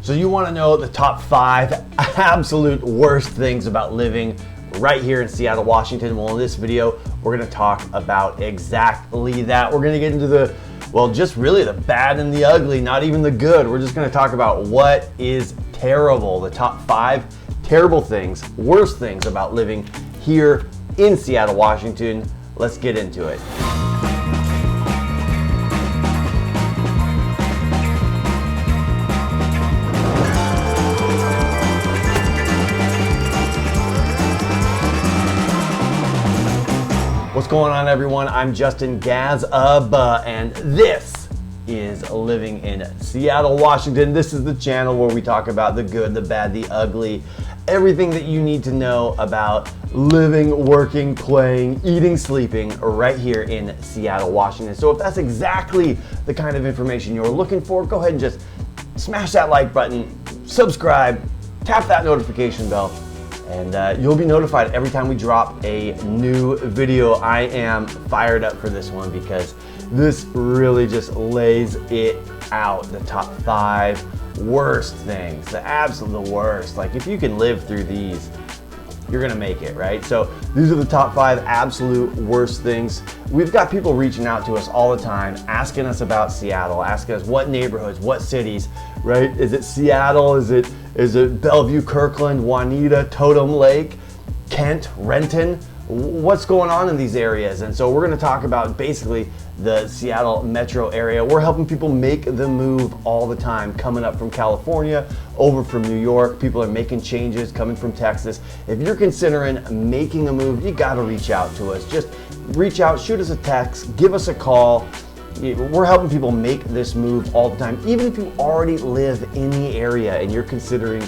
So you want to know the top 5 absolute worst things about living right here in Seattle, Washington? Well, in this video, we're going to talk about exactly that. We're going to get into just really the bad and the ugly, not even the good. We're just going to talk about what is terrible, the top 5 terrible things, worst things about living here in Seattle, Washington. Let's get into it. What's going on, everyone? I'm Justin Gazaba, and this is Living in Seattle, Washington. This is the channel where we talk about the good, the bad, the ugly, everything that you need to know about living, working, playing, eating, sleeping right here in Seattle, Washington. So if that's exactly the kind of information you're looking for, go ahead and just smash that like button, subscribe, tap that notification bell, and you'll be notified every time we drop a new video. I am fired up for this one because this really just lays it out. The top 5 worst things, the absolute worst. Like, if you can live through these, you're gonna make it, right? So these are the top 5 absolute worst things. We've got people reaching out to us all the time, asking us about Seattle, asking us what neighborhoods, what cities, right? Is it Seattle? Is it Bellevue, Kirkland, Juanita, Totem Lake, Kent, Renton? What's going on in these areas? And so we're gonna talk about basically the Seattle metro area. We're helping people make the move all the time, coming up from California, over from New York. People are making changes, coming from Texas. If you're considering making a move, you gotta reach out to us. Just reach out, shoot us a text, give us a call. We're helping people make this move all the time. Even if you already live in the area and you're considering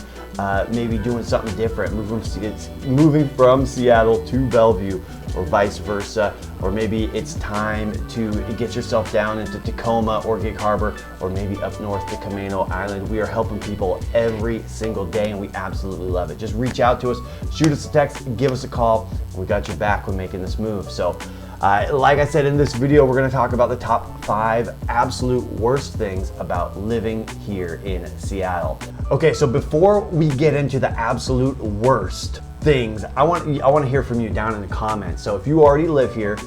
maybe doing something different, moving from Seattle to Bellevue or vice versa, or maybe it's time to get yourself down into Tacoma or Gig Harbor, or maybe up north to Camano Island. We are helping people every single day, and we absolutely love it. Just reach out to us, shoot us a text, give us a call. We got your back when making this move. So like I said, in this video, we're going to talk about the top 5 absolute worst things about living here in Seattle. Okay, so before we get into the absolute worst things, I want to hear from you down in the comments. So if you already live here,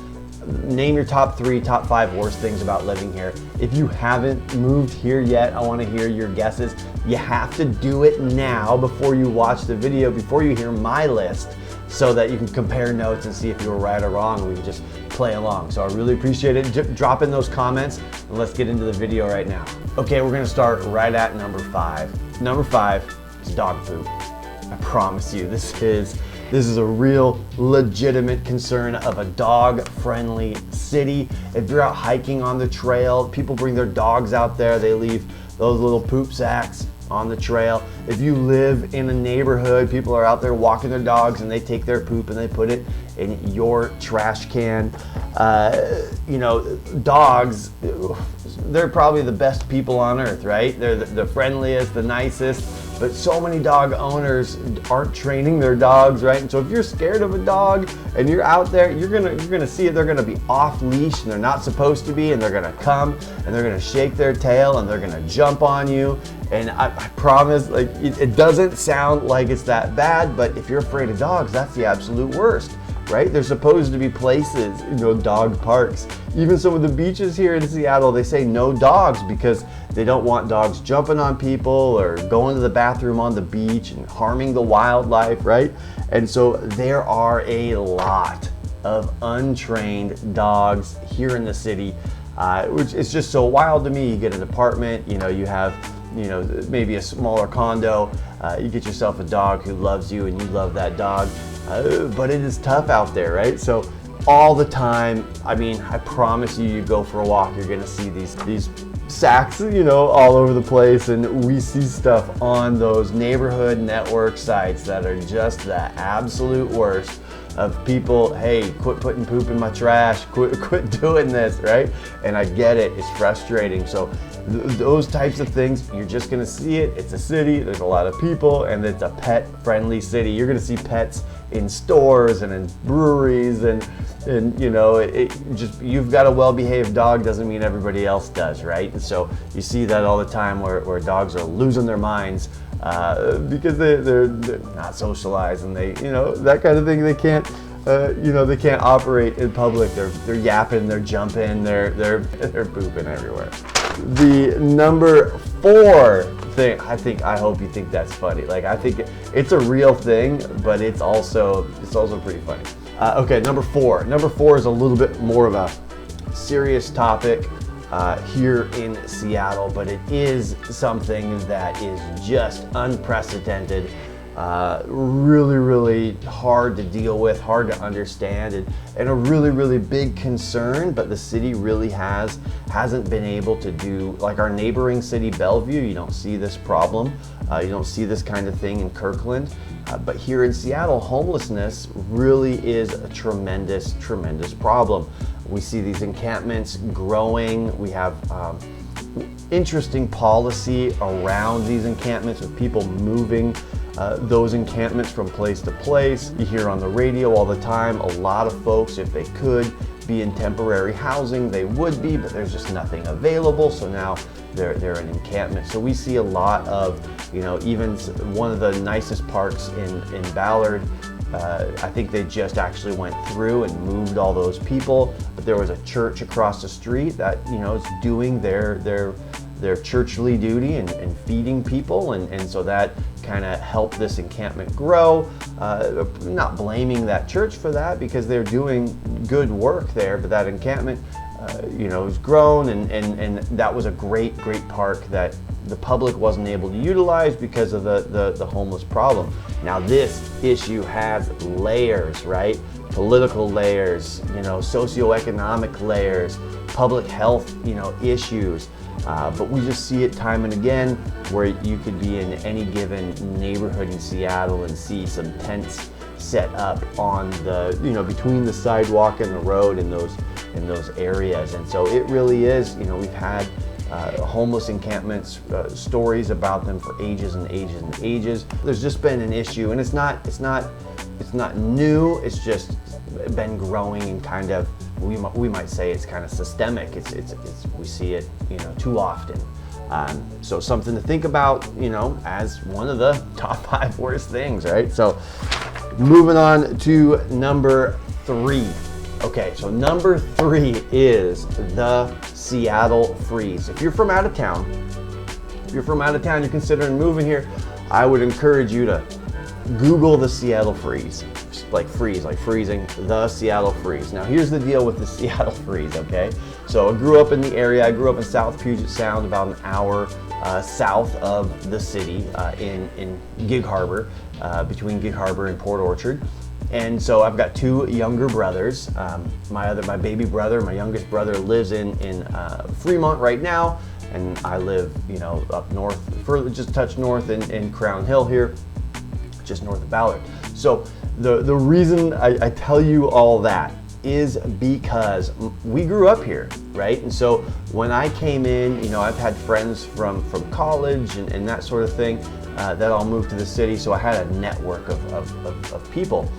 name your top 3, top 5 worst things about living here. If you haven't moved here yet, I want to hear your guesses. You have to do it now before you watch the video, before you hear my list, so that you can compare notes and see if you were right or wrong. We can just play along. So I really appreciate it. Drop in those comments and let's get into the video right now. Okay, we're gonna start right at number 5. Number 5 is dog poop. I promise you, this is a real legitimate concern of a dog-friendly city. If you're out hiking on the trail, people bring their dogs out there, they leave those little poop sacks on the trail. If you live in a neighborhood, people are out there walking their dogs and they take their poop and they put it in your trash can. Dogs, they're probably the best people on earth, right? They're the friendliest, the nicest, but so many dog owners aren't training their dogs, right? And so if you're scared of a dog and you're out there, you're gonna see it. They're gonna be off leash and they're not supposed to be, and they're gonna come and they're gonna shake their tail and they're gonna jump on you. And I promise, like, it doesn't sound like it's that bad, but if you're afraid of dogs, that's the absolute worst, right? There's supposed to be places, dog parks. Even some of the beaches here in Seattle, they say no dogs because they don't want dogs jumping on people or going to the bathroom on the beach and harming the wildlife, right? And so there are a lot of untrained dogs here in the city, which is just so wild to me. You get an apartment, you have maybe a smaller condo, you get yourself a dog who loves you and you love that dog, but it is tough out there, right? So all the time, I promise you go for a walk, you're gonna see these sacks, all over the place, and we see stuff on those neighborhood network sites that are just the absolute worst of people. Hey, quit putting poop in my trash, quit doing this, right? And I get it, it's frustrating. So those types of things, you're just gonna see it. It's a city, there's a lot of people, and it's a pet-friendly city. You're gonna see pets in stores and in breweries, and you know, you've got a well-behaved dog doesn't mean everybody else does, right? And so you see that all the time where dogs are losing their minds because they're not socialized, and they, you know, that kind of thing. They can't. You know, they can't operate in public. They're yapping, they're jumping, they're pooping everywhere. The number 4 thing, I hope you think that's funny. Like, I think it's a real thing, but it's also pretty funny. Okay, number 4. Number 4 is a little bit more of a serious topic here in Seattle, but it is something that is just unprecedented. Really hard to deal with, hard to understand, and a really big concern, but the city really hasn't been able to do, like our neighboring city, Bellevue, you don't see this problem, you don't see this kind of thing in Kirkland, but here in Seattle, homelessness really is a tremendous problem. We see these encampments growing. We have interesting policy around these encampments with people moving those encampments from place to place. You hear on the radio all the time, a lot of folks, if they could be in temporary housing, they would be, but there's just nothing available, so now they're in encampment. So we see a lot of, you know, even one of the nicest parks in Ballard, I think they just actually went through and moved all those people, but there was a church across the street that, you know, is doing their churchly duty and feeding people, and so that kind of helped this encampment grow. Not blaming that church for that, because they're doing good work there, but that encampment you know, has grown, and that was a great park that the public wasn't able to utilize because of the homeless problem. Now this issue has layers, right? Political layers, you know, socioeconomic layers, public health, you know, issues. But we just see it time and again where you could be in any given neighborhood in Seattle and see some tents set up on the, you know, between the sidewalk and the road in those areas. And so it really is, you know, we've had homeless encampments, stories about them for ages and ages and ages. There's just been an issue, and it's not new. It's just been growing and kind of, we might say it's kind of systemic. It's we see it, you know, too often. So something to think about, you know, as one of the top 5 worst things, right? So moving on to number 3. Okay, so number 3 is the Seattle freeze. If you're from out of town, you're considering moving here, I would encourage you to Google the Seattle freeze. Like freezing, the Seattle freeze. Now here's the deal with the Seattle freeze, okay? So I grew up in the area. I grew up in South Puget Sound, about an hour south of the city, in Gig Harbor, between Gig Harbor and Port Orchard. And so I've got 2 younger brothers. My baby brother, my youngest brother, lives in Fremont right now, and I live, you know, up north, further, just a touch north in Crown Hill here, just north of Ballard. So the reason I tell you all that is because we grew up here, right? And so when I came in, you know, I've had friends from college and that sort of thing that all moved to the city, so I had a network of people.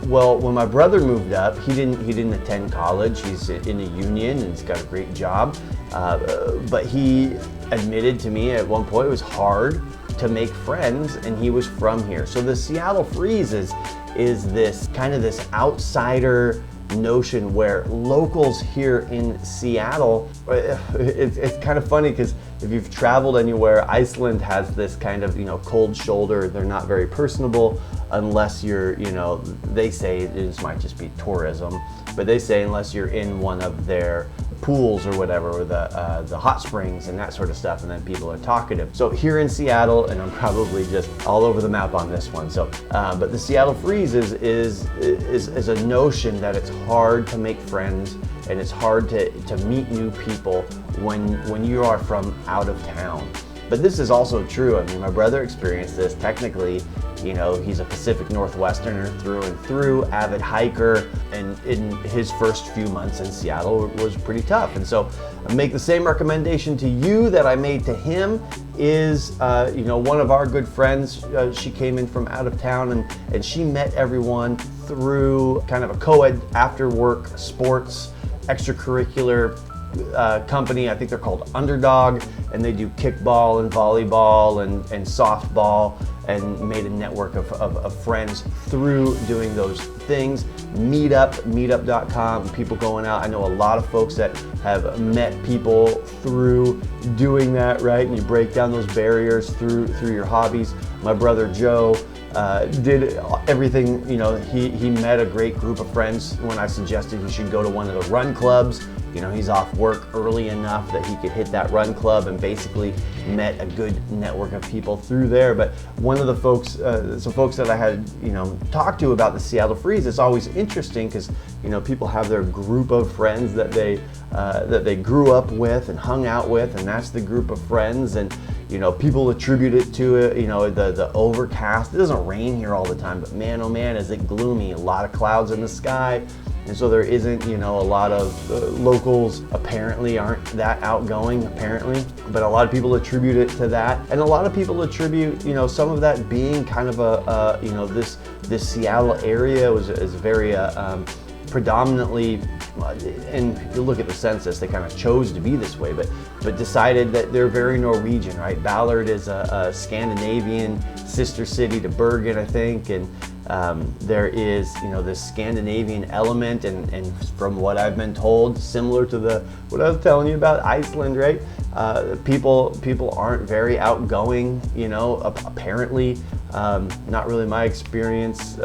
Well, when my brother moved up, he didn't attend college. He's in a union and he's got a great job, but he admitted to me at one point it was hard to make friends, and he was from here. So the Seattle freeze is this kind of this outsider notion where locals here in Seattle, it's kind of funny because if you've traveled anywhere, Iceland has this kind of, you know, cold shoulder. They're not very personable unless you're, you know, they say this might just be tourism, but they say unless you're in one of their pools or whatever, or the hot springs and that sort of stuff, and then people are talkative. So here in Seattle, and I'm probably just all over the map on this one, so but the Seattle freeze is a notion that it's hard to make friends and it's hard to meet new people when you are from out of town. But this is also true. I mean, my brother experienced this. Technically, you know, he's a Pacific Northwesterner through and through, avid hiker, and in his first few months in Seattle was pretty tough. And so I make the same recommendation to you that I made to him. Is you know, one of our good friends, she came in from out of town, and she met everyone through kind of a co-ed after work sports extracurricular company. I think they're called Underdog, and they do kickball and volleyball and softball, and made a network of friends through doing those things. Meetup.com, people going out. I know a lot of folks that have met people through doing that, right? And you break down those barriers through your hobbies. My brother Joe did everything, you know, he met a great group of friends when I suggested he should go to one of the run clubs. You know, he's off work early enough that he could hit that run club, and basically met a good network of people through there. But one of the folks, some folks that I had, you know, talked to about the Seattle Freeze, it's always interesting because, you know, people have their group of friends that they grew up with and hung out with, and that's the group of friends. And you know, people attribute it to it, you know, the overcast. It doesn't rain here all the time, but man, oh man, is it gloomy. A lot of clouds in the sky. And so there isn't, you know, a lot of locals apparently aren't that outgoing, apparently. But a lot of people attribute it to that. And a lot of people attribute, you know, some of that being kind of a you know, this Seattle area is very predominantly, and if you look at the census, they kind of chose to be this way, but decided that they're very Norwegian, right? Ballard is a Scandinavian sister city to Bergen, I think, and there is, you know, this Scandinavian element, and from what I've been told, similar to what I was telling you about Iceland, right? People aren't very outgoing, you know, apparently. Not really my experience,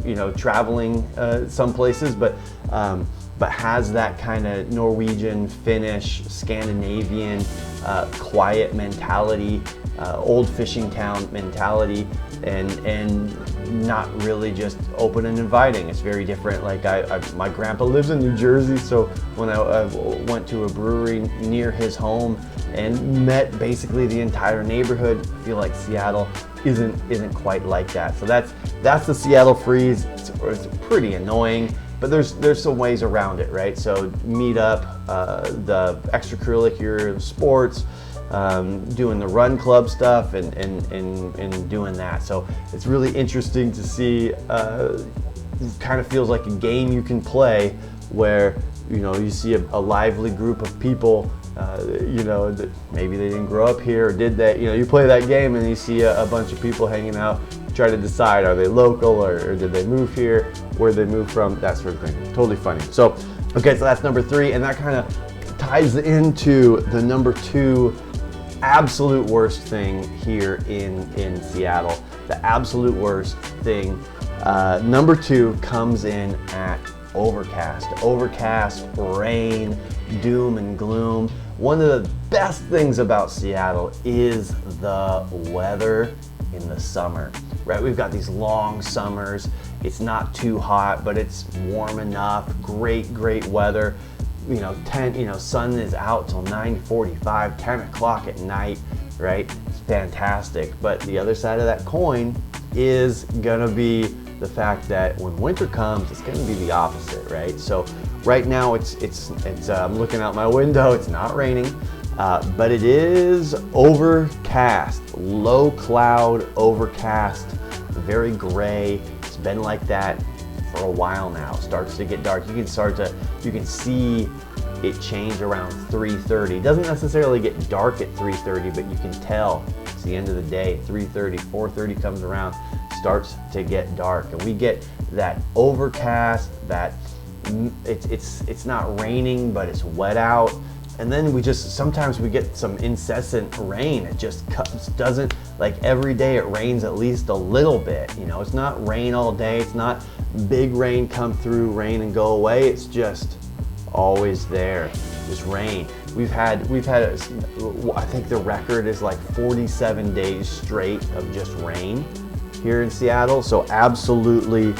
you know, traveling some places, but has that kind of Norwegian, Finnish, Scandinavian, quiet mentality, old fishing town mentality, and not really just open and inviting. It's very different. Like my grandpa lives in New Jersey, so when I went to a brewery near his home and met basically the entire neighborhood, I feel like Seattle isn't quite like that. So that's the Seattle Freeze. It's pretty annoying, but there's some ways around it, right? So Meetup, the extracurricular sports, doing the run club stuff, and doing that. So it's really interesting to see. It kind of feels like a game you can play where, you know, you see a lively group of people, you know, that maybe they didn't grow up here or did that. You know, you play that game and you see a bunch of people hanging out, try to decide, are they local or did they move here, where they move from, that sort of thing. Totally funny. So, okay, so that's number 3, and that kind of ties into the number 2 absolute worst thing here in Seattle. The absolute worst thing, number 2 comes in at overcast, rain, doom and gloom. One of the best things about Seattle is the weather in the summer, right? We've got these long summers. It's not too hot, but it's warm enough. Great weather. You know, sun is out till 9:45, 10 o'clock at night, right? It's fantastic. But the other side of that coin is gonna be the fact that when winter comes, it's gonna be the opposite, right? So right now it's I'm looking out my window, it's not raining, but it is overcast, low cloud, overcast, very gray. It's been like that for a while now. It starts to get dark. You can see it change around 3:30. It doesn't necessarily get dark at 3:30, but you can tell it's the end of the day. 3:30, 4:30 comes around, starts to get dark, and we get that overcast, that it's not raining, but it's wet out. And then sometimes we get some incessant rain. It just doesn't, like every day it rains at least a little bit. You know, it's not rain all day. It's not big rain come through, rain and go away. It's just always there, just rain. We've had, I think the record is like 47 days straight of just rain here in Seattle. So absolutely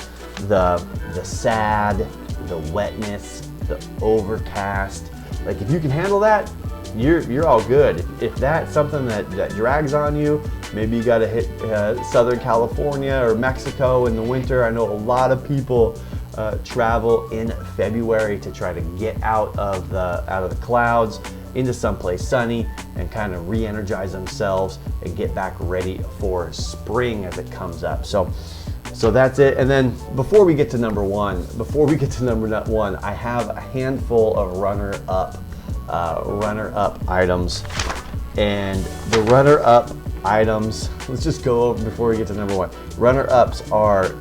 the sad, the wetness, the overcast. Like if you can handle that, you're all good. If that's something that drags on you, maybe you got to hit Southern California or Mexico in the winter. I know a lot of people travel in February to try to get out of the clouds into someplace sunny and kind of re-energize themselves and get back ready for spring as it comes up. So that's it. And then before we get to number one, I have a handful of runner-up items. And the runner-up items, let's just go over before we get to number one. Runner-ups are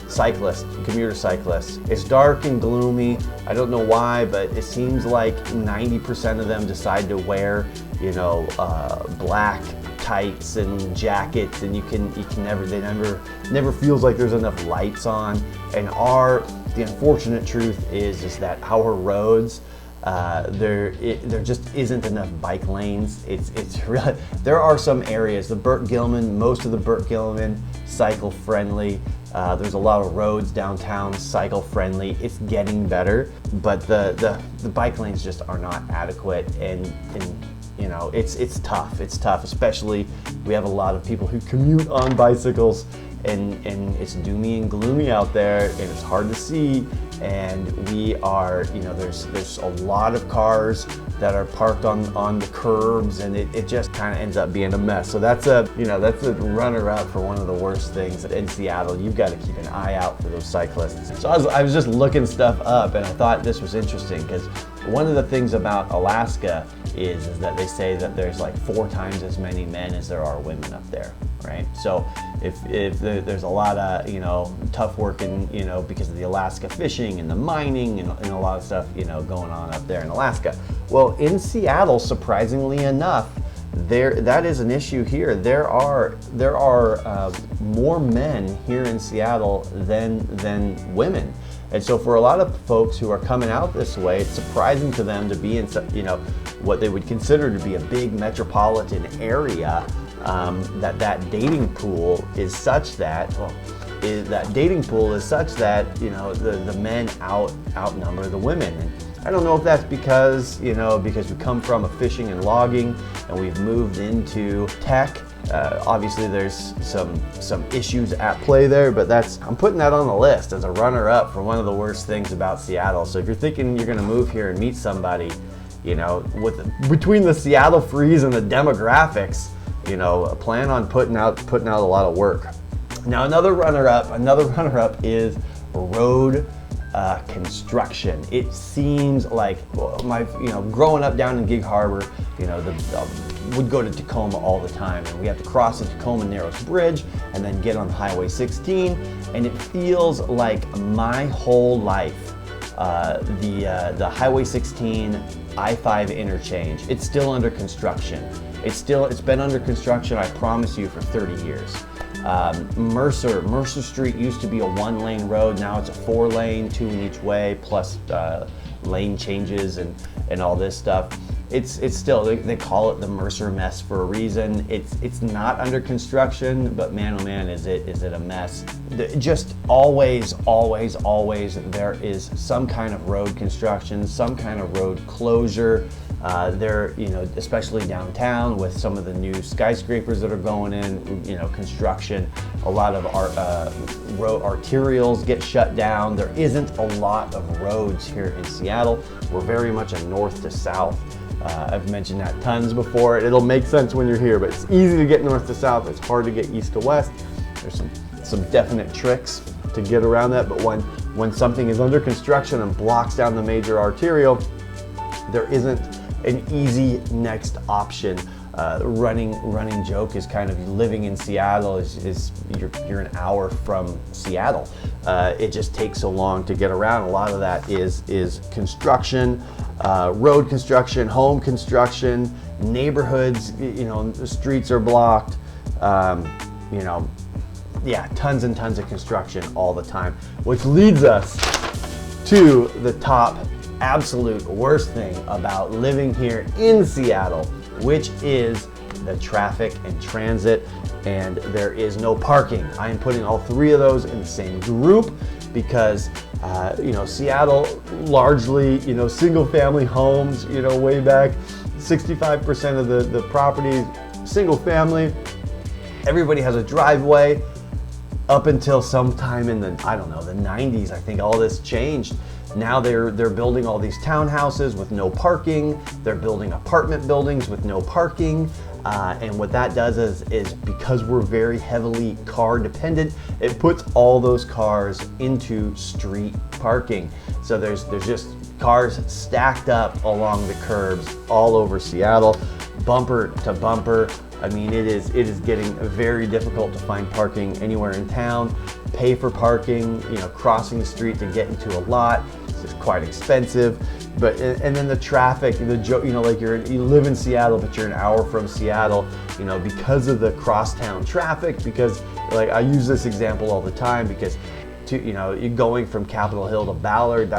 cyclists, commuter cyclists. It's dark and gloomy. I don't know why, but it seems like 90% of them decide to wear, black tights and jackets, and they never feels like there's enough lights on. And the unfortunate truth is that our roads, there just isn't enough bike lanes. It's really, there are some areas, most of the Burt Gilman cycle friendly. There's a lot of roads downtown cycle friendly. It's getting better, but the bike lanes just are not adequate, and it's tough. It's tough, especially we have a lot of people who commute on bicycles, and it's doomy and gloomy out there, and it's hard to see. And we are, there's a lot of cars that are parked on the curbs, and it just kind of ends up being a mess. So that's a runner-up for one of the worst things in Seattle. You've got to keep an eye out for those cyclists. So I was just looking stuff up, and I thought this was interesting because one of the things about Alaska is that they say that there's like 4 times as many men as there are women up there, right? So if there's a lot of tough working, because of the Alaska fishing and the mining and a lot of stuff going on up there in Alaska. Well, in Seattle, surprisingly enough, that is an issue here. There are more men here in Seattle than women. And so for a lot of folks who are coming out this way, it's surprising to them to be in what they would consider to be a big metropolitan area. That dating pool is such that the men outnumber the women. And I don't know if that's because we come from a fishing and logging and we've moved into tech. Obviously there's some issues at play there, but I'm putting that on the list as a runner-up for one of the worst things about Seattle. So if you're thinking you're gonna move here and meet somebody, between the Seattle freeze and the demographics, plan on putting out a lot of work. Now another runner-up is road construction. It seems like growing up down in Gig Harbor, would go to Tacoma all the time, and we have to cross the Tacoma Narrows Bridge and then get on Highway 16, and it feels like my whole life the Highway 16 I-5 interchange, it's still under construction. It's been under construction, I promise you, for 30 years. Mercer Street used to be a 1-lane road. Now it's a 4-lane, 2 in each way, plus lane changes and all this stuff. It's still, they call it the Mercer mess for a reason. It's not under construction, but man, oh man, is it a mess. Just always there is some kind of road construction, some kind of road closure. Especially downtown with some of the new skyscrapers that are going in, construction. A lot of road arterials get shut down. There isn't a lot of roads here in Seattle. We're very much a north to south. I've mentioned that tons before. It'll make sense when you're here, but it's easy to get north to south. It's hard to get east to west. There's some definite tricks to get around that, but when something is under construction and blocks down the major arterial, there isn't an easy next option. Running joke is kind of living in Seattle is you're an hour from Seattle. It just takes so long to get around. A lot of that is construction, road construction, home construction, neighborhoods. The streets are blocked. Tons and tons of construction all the time, which leads us to the top absolute worst thing about living here in Seattle, which is the traffic and transit, and there is no parking. I am putting all 3 of those in the same group because Seattle largely single family homes, way back 65% of the property, single family. Everybody has a driveway. Up until sometime in the, I don't know, the 90s, I think all this changed. Now they're building all these townhouses with no parking. They're building apartment buildings with no parking. And what that does is because we're very heavily car dependent, it puts all those cars into street parking. So there's just cars stacked up along the curbs all over Seattle, bumper to bumper. I mean, it is getting very difficult to find parking anywhere in town. Pay for parking, crossing the street to get into a lot, it's just quite expensive. But and then the traffic, like you live in Seattle, but you're an hour from Seattle, because of the crosstown traffic. Because like I use this example all the time because you're going from Capitol Hill to Ballard.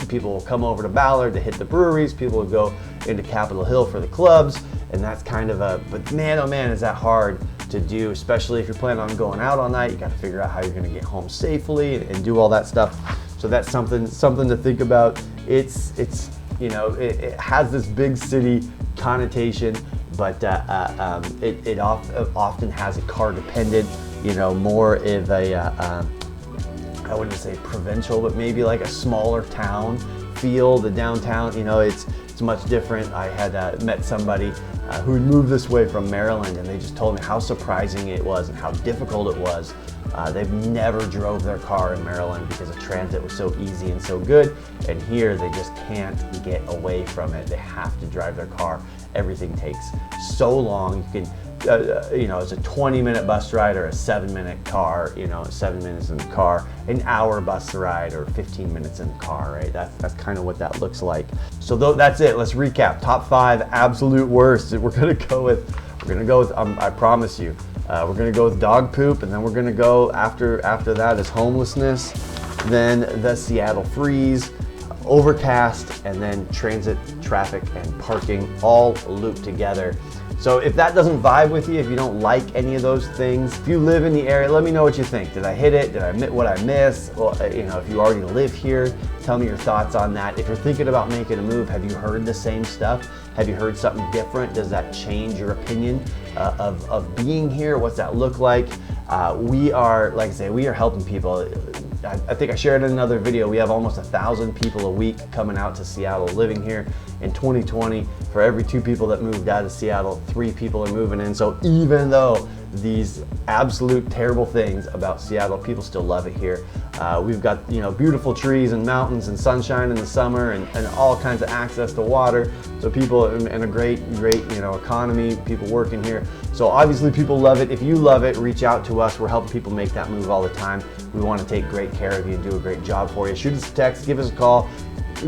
People will come over to Ballard to hit the breweries. People will go into Capitol Hill for the clubs, and that's kind of but man, oh man, is that hard to do, especially if you're planning on going out all night. You got to figure out how you're going to get home safely and do all that stuff. So that's something to think about. It has this big city connotation, but it often has a car dependent, more of a I wouldn't say provincial, but maybe like a smaller town feel. The downtown, it's much different. I had met somebody who had moved this way from Maryland, and they just told me how surprising it was and how difficult it was. They've never drove their car in Maryland because the transit was so easy and so good, and here they just can't get away from it. They have to drive their car. Everything takes so long. You can it's a 20-minute bus ride or a 7-minute car, 7 minutes in the car, an hour bus ride or 15 minutes in the car, right? That's kind of what that looks like. So that's it. Let's recap. Top 5 absolute worst. We're gonna go with I promise you, we're gonna go with dog poop, and then we're gonna go after that is homelessness, then the Seattle freeze, overcast, and then transit, traffic, and parking all looped together. So if that doesn't vibe with you, if you don't like any of those things, if you live in the area, let me know what you think. Did I hit it? Did I admit what I missed? Well, if you already live here, tell me your thoughts on that. If you're thinking about making a move, have you heard the same stuff? Have you heard something different? Does that change your opinion of being here? What's that look like? We are, like I say, we are helping people. I think I shared in another video, we have almost 1,000 people a week coming out to Seattle living here. In 2020, for every 2 people that moved out of Seattle, 3 people are moving in. So even though these absolute terrible things about Seattle, people still love it here. We've got beautiful trees and mountains and sunshine in the summer and all kinds of access to water. So people, and a great economy, people working here. So obviously people love it. If you love it, reach out to us. We're helping people make that move all the time. We want to take great care of you and do a great job for you. Shoot us a text, give us a call.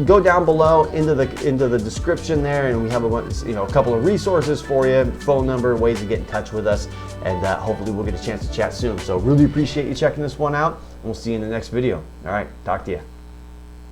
Go down below into the description there, and we have a couple of resources for you, phone number, ways to get in touch with us, and hopefully we'll get a chance to chat soon. So really appreciate you checking this one out, and we'll see you in the next video. All right, talk to you.